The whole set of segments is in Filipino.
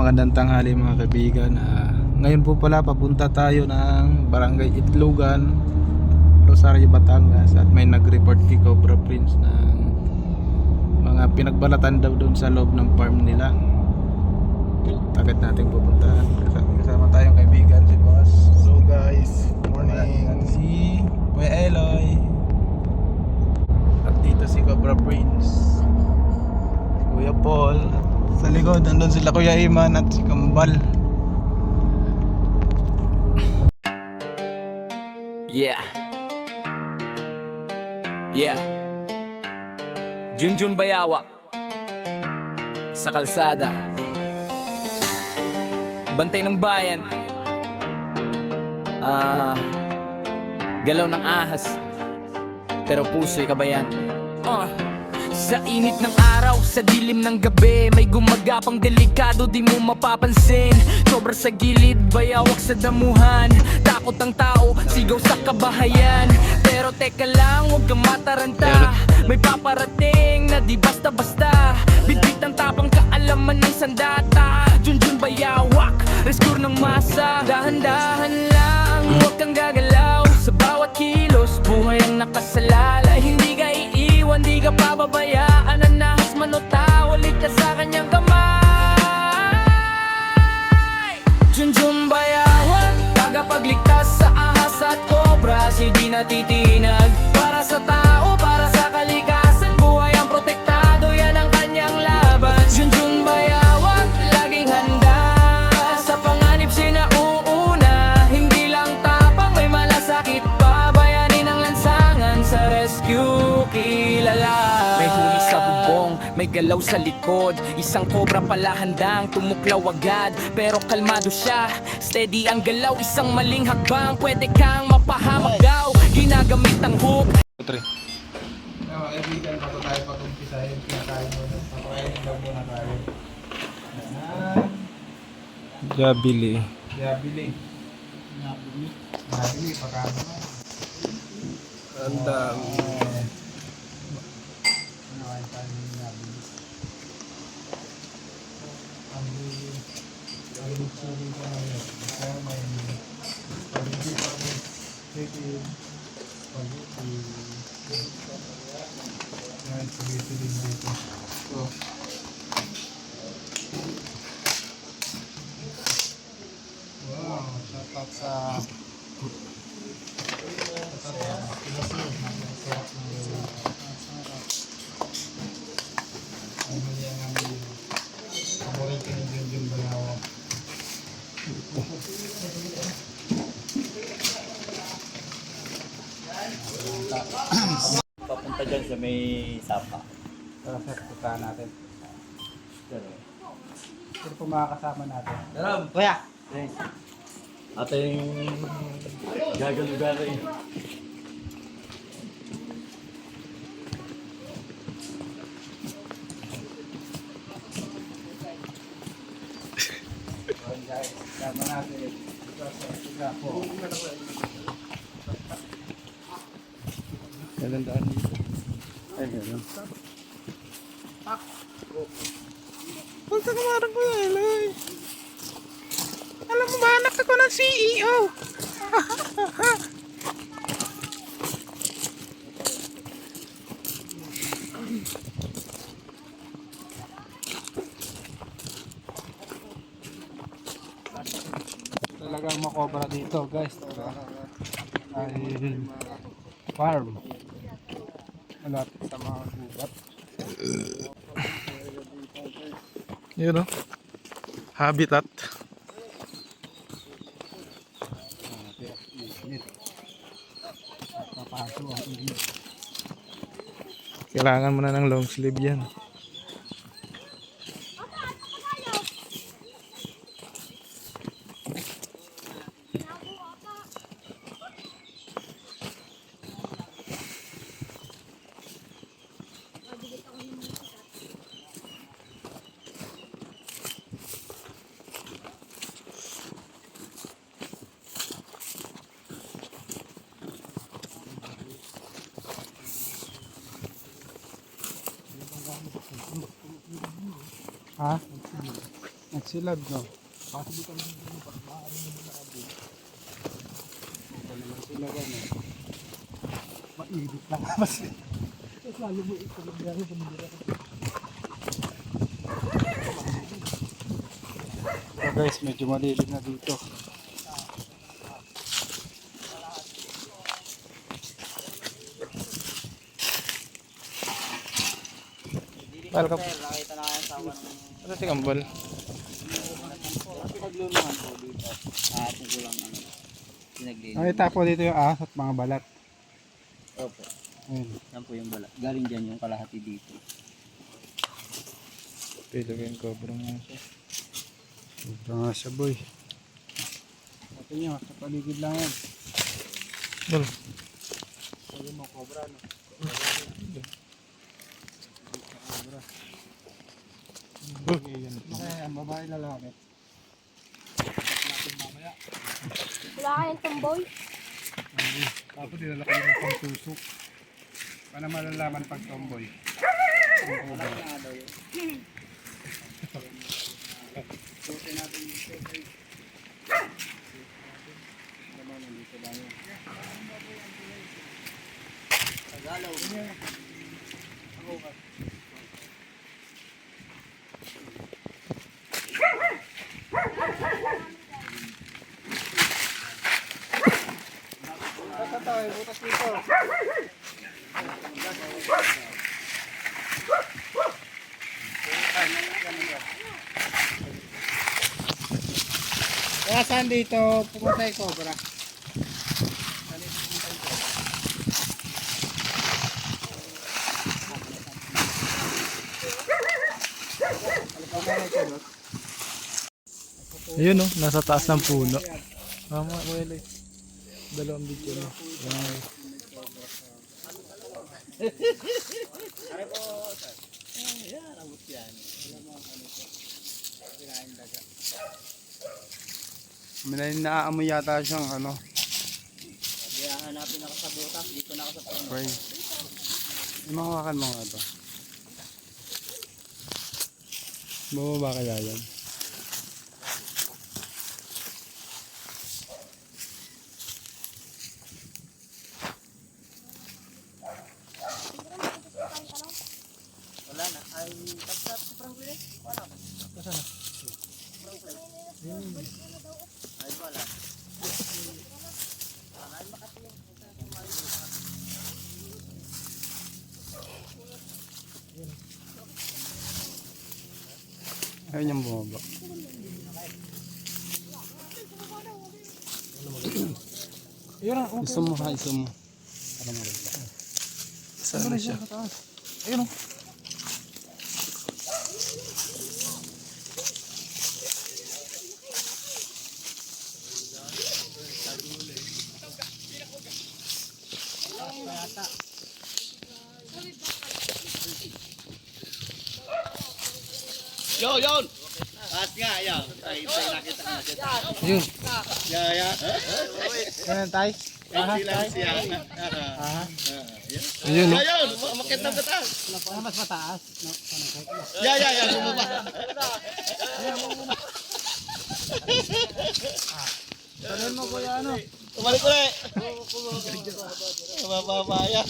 magandang tanghali mga kaibigan. Ngayon po pala papunta tayo ng Barangay Itlogan, Rosario, Batangas, at may nag-report kay Cobra Prince ng mga pinagbalatan daw doon sa loob ng farm nila. Agad natin pupuntahan. Kasama tayong kaibigan, si Boss. Hello guys, morning. Si Kuya Eloy. At dito si Cobra Prince, Kuya Paul. Sa likod, nandun sila Kuya Iman at si Kambal. Yeah. Yeah. Junjun Bayawa sa kalsada, bantay ng bayan, galaw ng ahas, pero puso'y kabayan. Sa init ng araw, sa dilim ng gabi, may gumagapang delikado di mo mapapansin. Sobra sa gilid, bayawak sa damuhan, takot ang tao, sigaw sa kabahayan. Pero teka lang, huwag kang mataranta, may paparating na di basta-basta. Bitbit ang tapang kaalaman ng sandata. Junjun Bayawak, rescue ng masa. Dahan-dahan lang, huwag kang gagalaw. Sa bawat kilos, buhay ang nakasalalay. Hindi ka iiwan, di ka pababayaan. Anahas man o tao, ligtas sa kanyang kamay. Junjun Bayawak, tagapagligtas sa ahas at kobra. Hindi natitinag para sa tao, para sa kalikasan. Buhay ang protektado, yan ang kanyang laban. Junjun Bayawak, laging handa sa panganib, sinauuna. Hindi lang tapang, may malasakit pa. Bayanin ang lansangan, sa rescue kilala. May huli sa bubong, may galaw sa likod. Isang kobra pala handang tumuklaw agad, pero kalmado siya, steady ang galaw. Isang maling hakbang, pwede kang mapahamak daw. Ginagamit ang hook. Mga kaibigan, bago tayo pag-umpisahin, pinakain muna. Papakainin daw muna tayo. Gabili. Gabili. Gabili, pakain mo. Ang dami. Wow, shout out sa paborito ni Junjun Bayawak. Papunta dyan sa may sapa. Tara sir, puntahan natin. Sino po mga kasama natin? Tara, kuya! Ating gagalugarin. Guys, kasama natin. Ito po. Galandaan dito. Ay, gano'n. Huwag ka kumarang ko yan, Eloy. Alam mo ba, anak ako ng CEO. Talagang makobra dito, guys. Dahil farm. Malapit sa mga gubat. Yun o. Habitat. Kailangan mo na ng long sleeve yan. Ha? Nagsilag, no? Kasi di kami naman pagbahan naman na abo. Ito naman silag, ano? Maibit lang mas. Tapos lalo mo ito nangyari pamilya. So guys, medyo malilim na dito. Welcome. Nakita na kayo sa awan ng... Ano si Kambal? Pinagluluhan po dito. Kahapon ko lang ano. Pinagluluhan. Nakita po dito yung ahas at mga balat. Opo. Ayun. Yan po yung balat. Galing dyan yung kalahati dito. Pilagin cobra nga siya. Cobra nga siya, boy. Ito nyo, sa paligid lang yan. Bal. Sabi mo, cobra, no? Cobra. Okay, ang babae lalaki. Wala kayong tomboy? Tapos dinala ko yung pang tusok. Paano malalaman pag tomboy? Ang cobra. Suotin natin dito. Naman, nandito lang yun. Tagalaw. Butas tayo, butas dito. Kaya saan dito pumunta yung cobra? Ayun, oh, nasa taas ng puno. Mama, well, dalawang video na. May naaamoy yata siyang ano. Kaya hanapin ako sa butas. Dito na ako sa puno. Pray. Imangakan mo nga ito. Bumaba kaya yan? Wala na. Ay, basta sobrang gulo. Wala na. Kasana? Ay, wala. Ayun yung bumaba. Iso mo ha, iso mo. Para maganda. Saan na siya? Ayun o. Yon! Taas nga, yan. Ay, nakita na siya. Ayun. Ya. Ganun tayo. Ay, lang siya. Ayun o. Ayun, umakit na batas. Mas mataas. Ya, bumaba. Sabihin mo kuya ano? Tumalik ulit. Mababaya.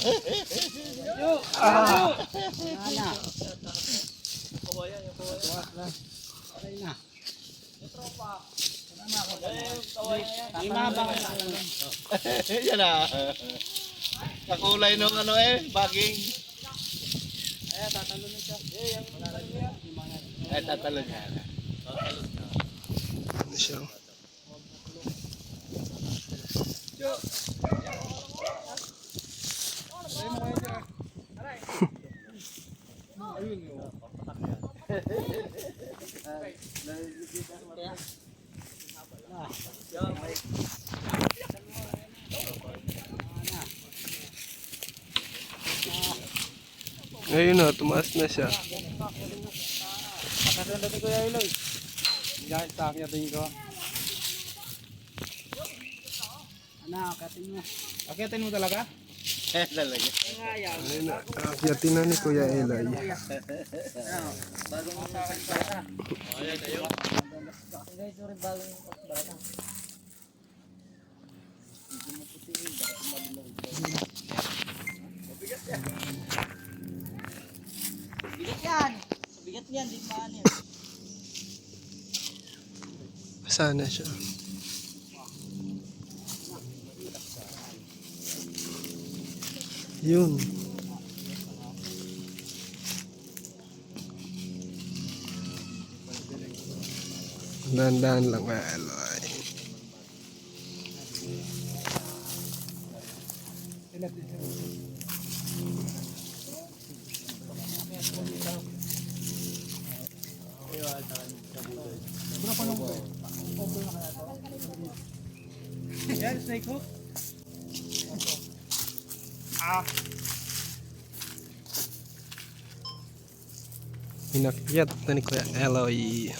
Yan na. Kakulay nung ano baging. Ay, tatalon na siya. Ay, tatalon niya. Ano siya? Ayun o, tumaas na siya. Pakasan natin Kuya Eloy. Dahil sa akin natin ko. Ano, akitin mo. Akitin mo talaga? Talaga. Ayun na, akyatin na ni Kuya Eli. Sana siya. Yun. Dahan-dahan lang Kuya Eloy. Yan, snake hook. Inakyat na ni Kuya Eloy.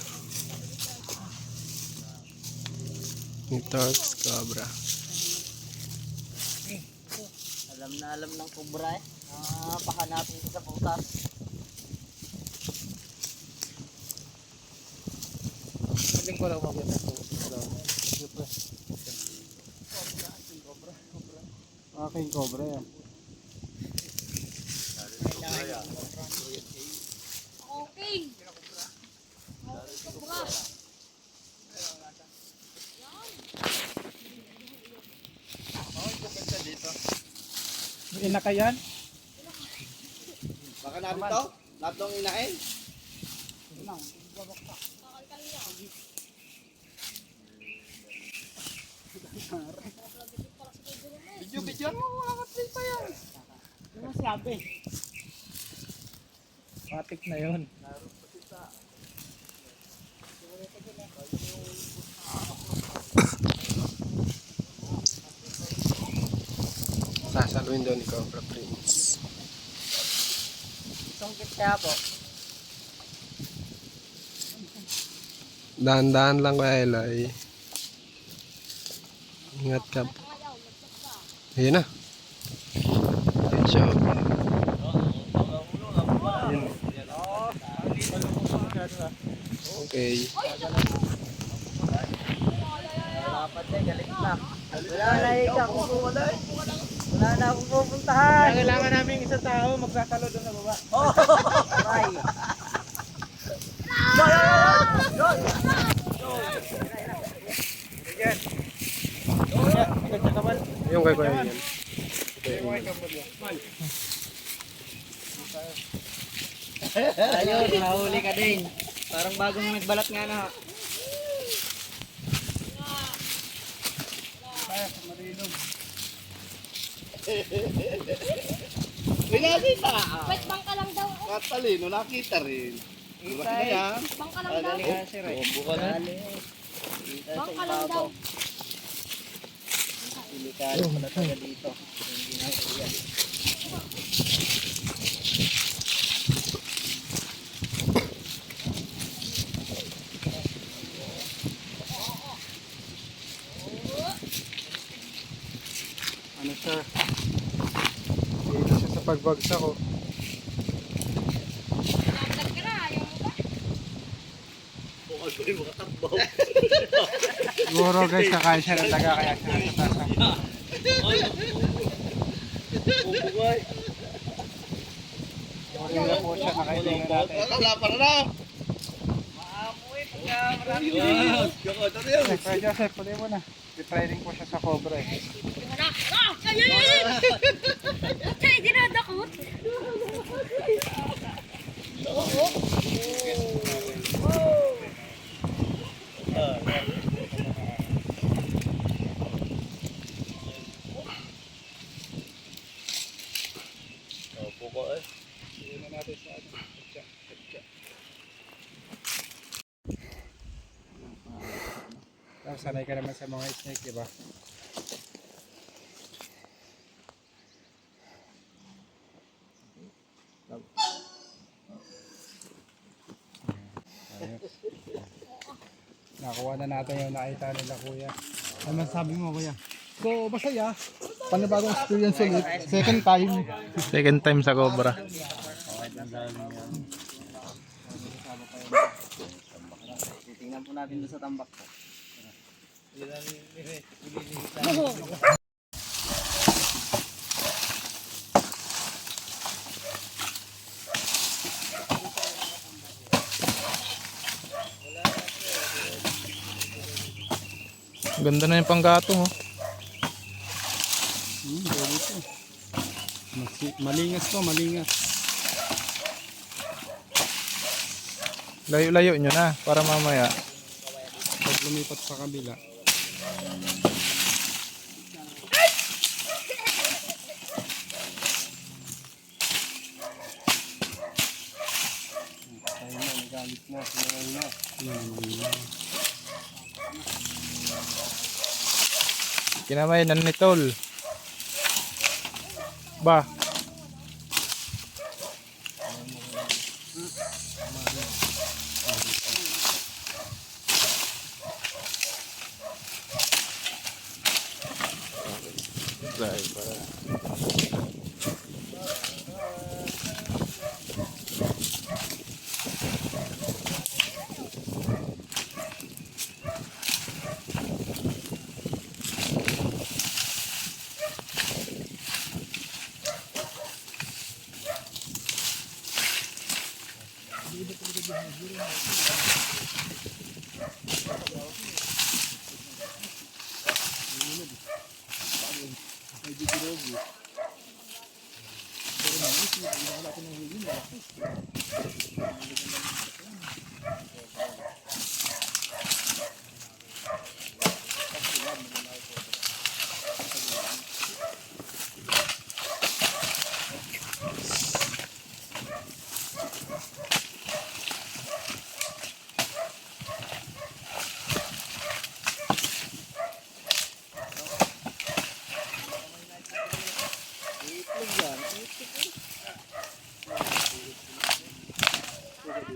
Ni Torx Cobra. Alam na alam ng kubra eh. Pahanapin ko sa putas. Saling ko lang makita ko. Aking cobra yan. Okay. Ina ka yan? Baka natin to? Natong inain? Video mo, wala ka play pa yan. Ano sabi? Patik na yun. Sasaluin daw ni Cobra Prince. Sungkit kaya po. Dahan-dahan lang Kuya Eloy. Ingat ka. Ayun na. Good job. Ayun. Okay. Dapat eh, galit na. Wala na ikaw. Wala na akong pupuntahan. Kailangan namin isang tao magsasalo doon sa baba. Bye. Agad sa kabal. Yung kay Kuya yan. Ayun, nahuli ka din. Parang bagong nagbalat nga na. Pinakita! Wait, bangka lang daw. Katalino, nakita rin. Diba na yan? Bangka lang daw. Buka na. Bangka lang daw. Delikado pala tayo dito. Hindi na yan. Ano siya? Hindi siya sa pagbagsak ko. Nagdag ka na, ayaw mo ba? Bukal ko yung mga takbaw. Siguro guys, kakain siya ng daga kaya siya nasa taas. Bubugay. Wala po siya, nakailingan natin. Wala para na. Ito na yun. Kuya Joseph, pwede mo na. Retraining po siya sa cobra eh. Wala. Ay! Ay, dinadakot. Buka eh. Iyon na natin sa ano. Petsa. Sanay ka naman sa mga snake, diba? Nakuha na natin yung nakita nila kuya. Ano masabi mo kuya? So masaya. panibagong experience ulit. Second time. Second time sa Cobra. Titingnan po natin doon sa tambak ko. Ganda na yung panggatong oh. Malingas to, malingas. Layo-layo nyo na para mamaya. Pag lumipat sa kabila. Kinamay nan ni Tol. Ba.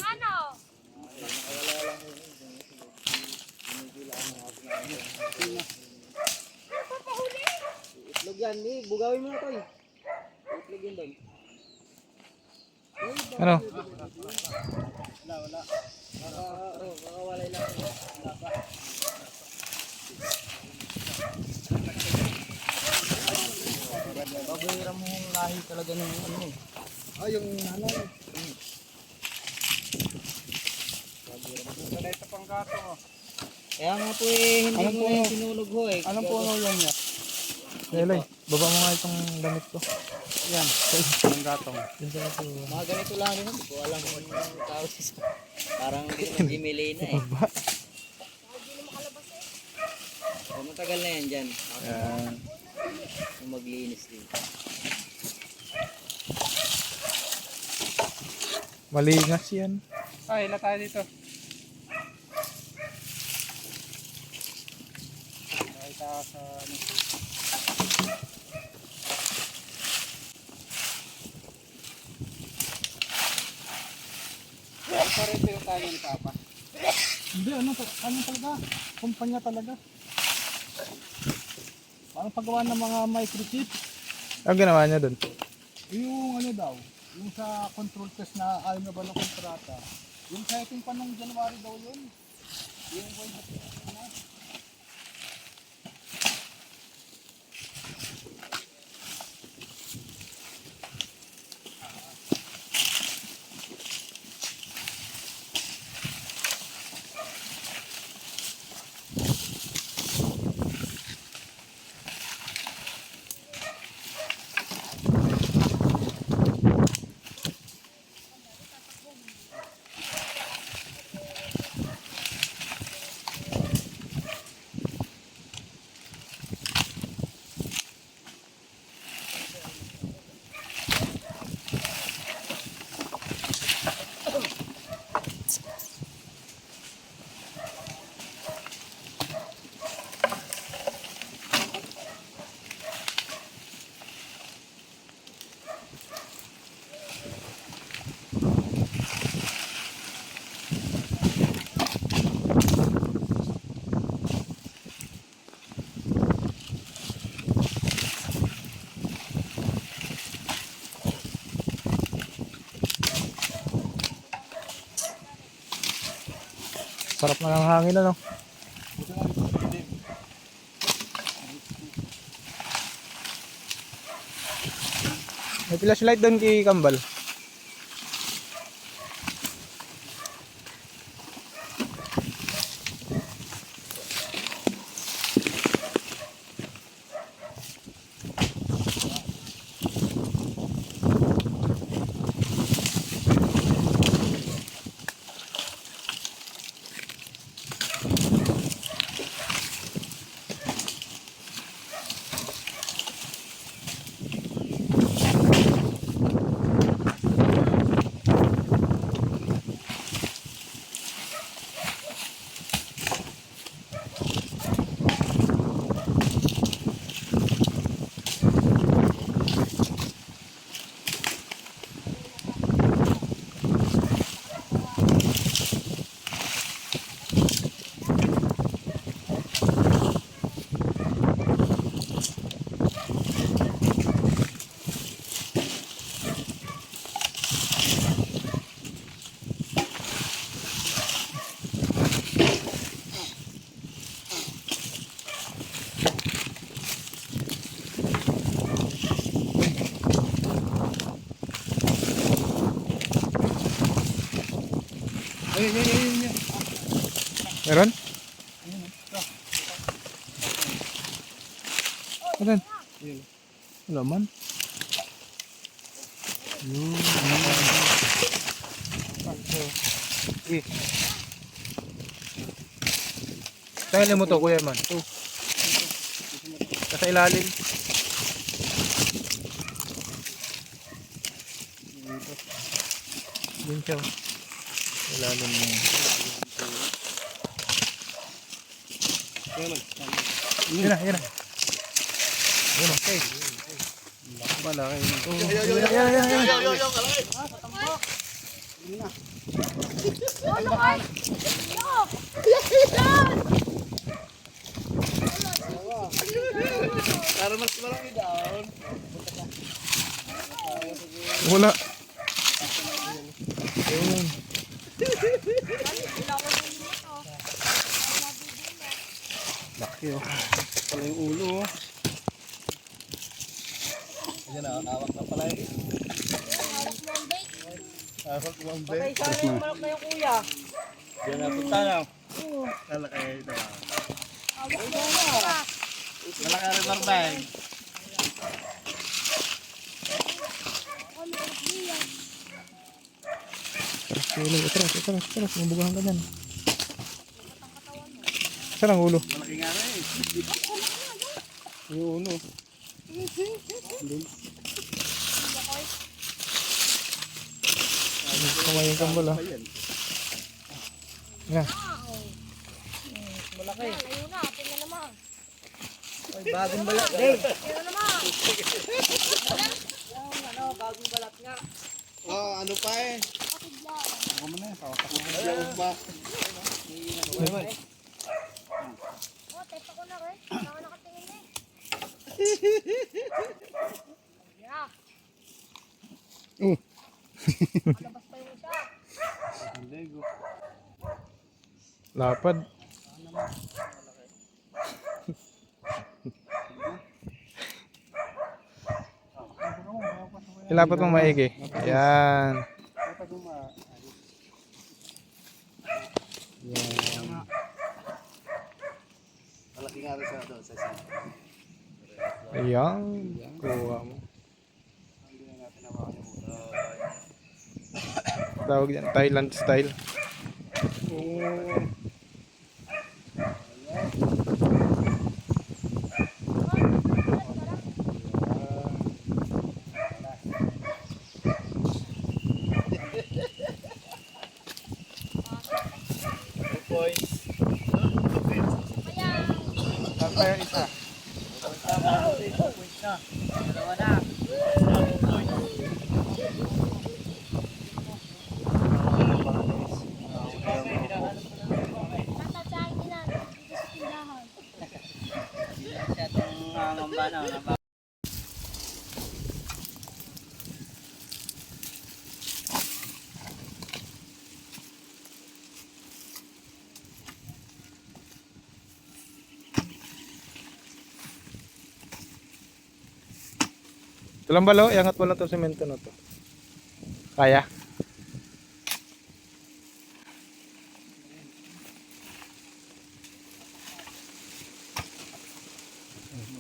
Ano? Itlog yan, bugawin mo na to eh. Itlog yun doon. Ano? Makawalay lang. Babayran mo yung lahi talaga ng ano eh. Ah, yung nanay. Kaya nga po eh, hindi Anong mo puno? na sinulog ho eh. Anong puno yan niya? Lelay, baba mo nga itong damit ko. Yan. Ang gatong. Mga ganito lang rin, hindi ko alam kung anong tao sa parang hindi naman Jimmy Lane na eh. Oh, matagal na yan dyan. Yan. Kung maglinis din. Malingas yan. Ah, hila tayo dito. Nakita sa ano. Pareto yung tayo ni Papa. Hindi, ano talaga? Kumpanya talaga. Parang paggawa ng mga microchip. Ang ginawa niya dun? Yung ano daw, yung sa control test na ayaw na ba ng kontrata. Yung setting pa nung January daw yun. Yung na. Sarap na ng hangin ano. May flashlight doon kay Kambal. Meron? Meron? Wala man. Tanggalin mo to, kuya man. Ito. Nasa ilalim. Yun siya. Ilalim mo. Yun na, yun na. Yun na, okay. Malaki. Para mas malaki down. Wala. Ayun. Laki oh. Pala yung ulo. Ayan na, hawak na pala yun. Hawak mo ang bait. Patay sana yung manok na yung kuya. Diyan na, punta na. Malaki ito. Malaki rin barbay. Atras. Mabugahan ka dyan. Saan ang ulo? Malaki nga rin. Yung ulo. Kamay yung Kambal ah. Yan. Malaki. Ayun na, tingnan naman. Ay, bagong balat. Hey, Tingnan naman. bagong balat nga. Oh, ano pa eh? Pakidlaw. Ano pa? Oh, test ako na rin. Saka nakatingin na eh. Yeah. Malabas pa yung isa. Lapad. Ilapat mong maigi. Yan. Malaki nga rin siya doon sa isa. Ayan. Kuha mo. Tawag yan. Thailand style. Saan tayo isa? Dalawa na. Tatatayin nila. Dito sa tindahan. Siya itong mambana. Walang balo, iangat mo lang itong semento na to. Kaya?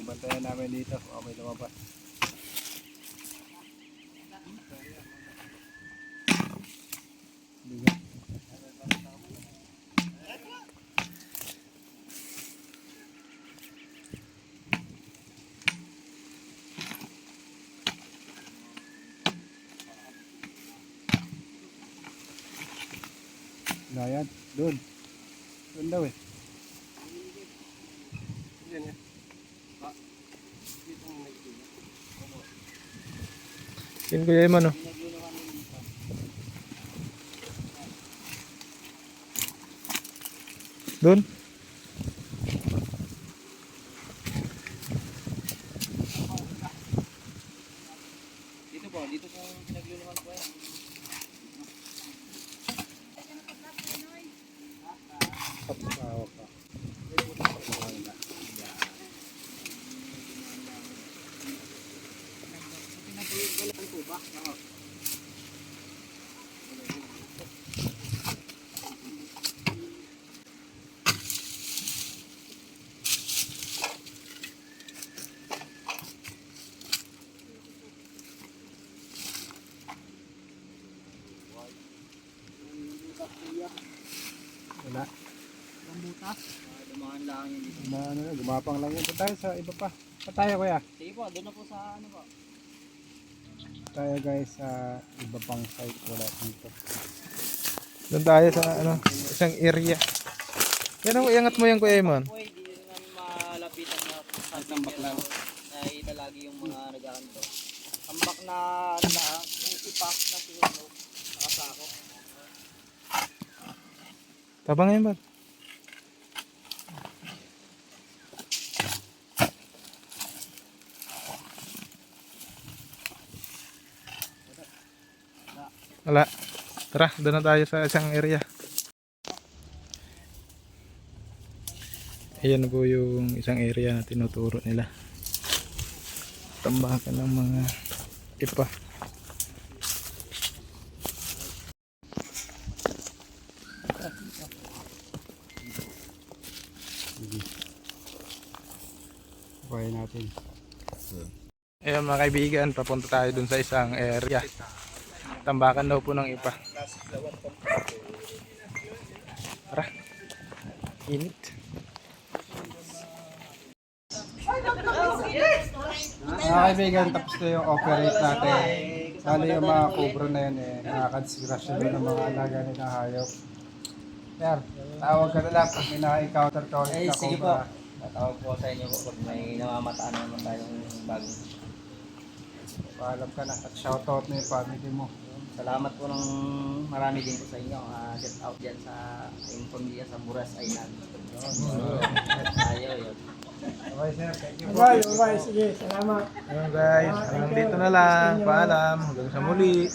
Bantayan namin dito. May lumabas. Na yan, doon. Doon daw eh. Yun Kuya Eman, oh. Doon? Dito po pinagluluhan ko yan. Wala. Dumaan lang yun dito. Gumapang lang yun. Tayo sa iba pa. Tayo kuya. Sige po, doon na po sa ano po. Tayo guys sa iba pang site. Wala dito. Doon tayo sa ano, isang area. Yan ang iangat mo yan Kuya Eman. Po, hindi rin namin malapitan na tambak lang. Nakikita lagi yung mga nag-aanto. Tambak na yung ipak na siguro nakasako. Tabang yan ba? Wala. Tara, doon na tayo sa isang area. Ayan po yung isang area na tinuturo nila. Tambakan ng mga ipa. Buhay natin. Ayan mga kaibigan, papunta tayo dun sa isang area. Tambakan daw po ng ipa. Tara. Init. Mga kaibigan, tapos na yung operate natin. Lalo yung mga cobra na yun eh. Nakaka-disgrasya doon ng mga alaga nilang hayop. Sir, tawag ka na lang pag may na-encounter ka ulit na Sige po. cobra. Tatawag po sa inyo po pag may namamataan naman tayong bagong. Paalam ka na at shoutout na yung family mo. Salamat po ng marami din po sa inyo. Shout out dyan sa yung pamilya sa Buras Island. Tayo yun. Okay sir, thank you. Ayun guys, hanggang dito na lang. Paalam. Hanggang sa muli.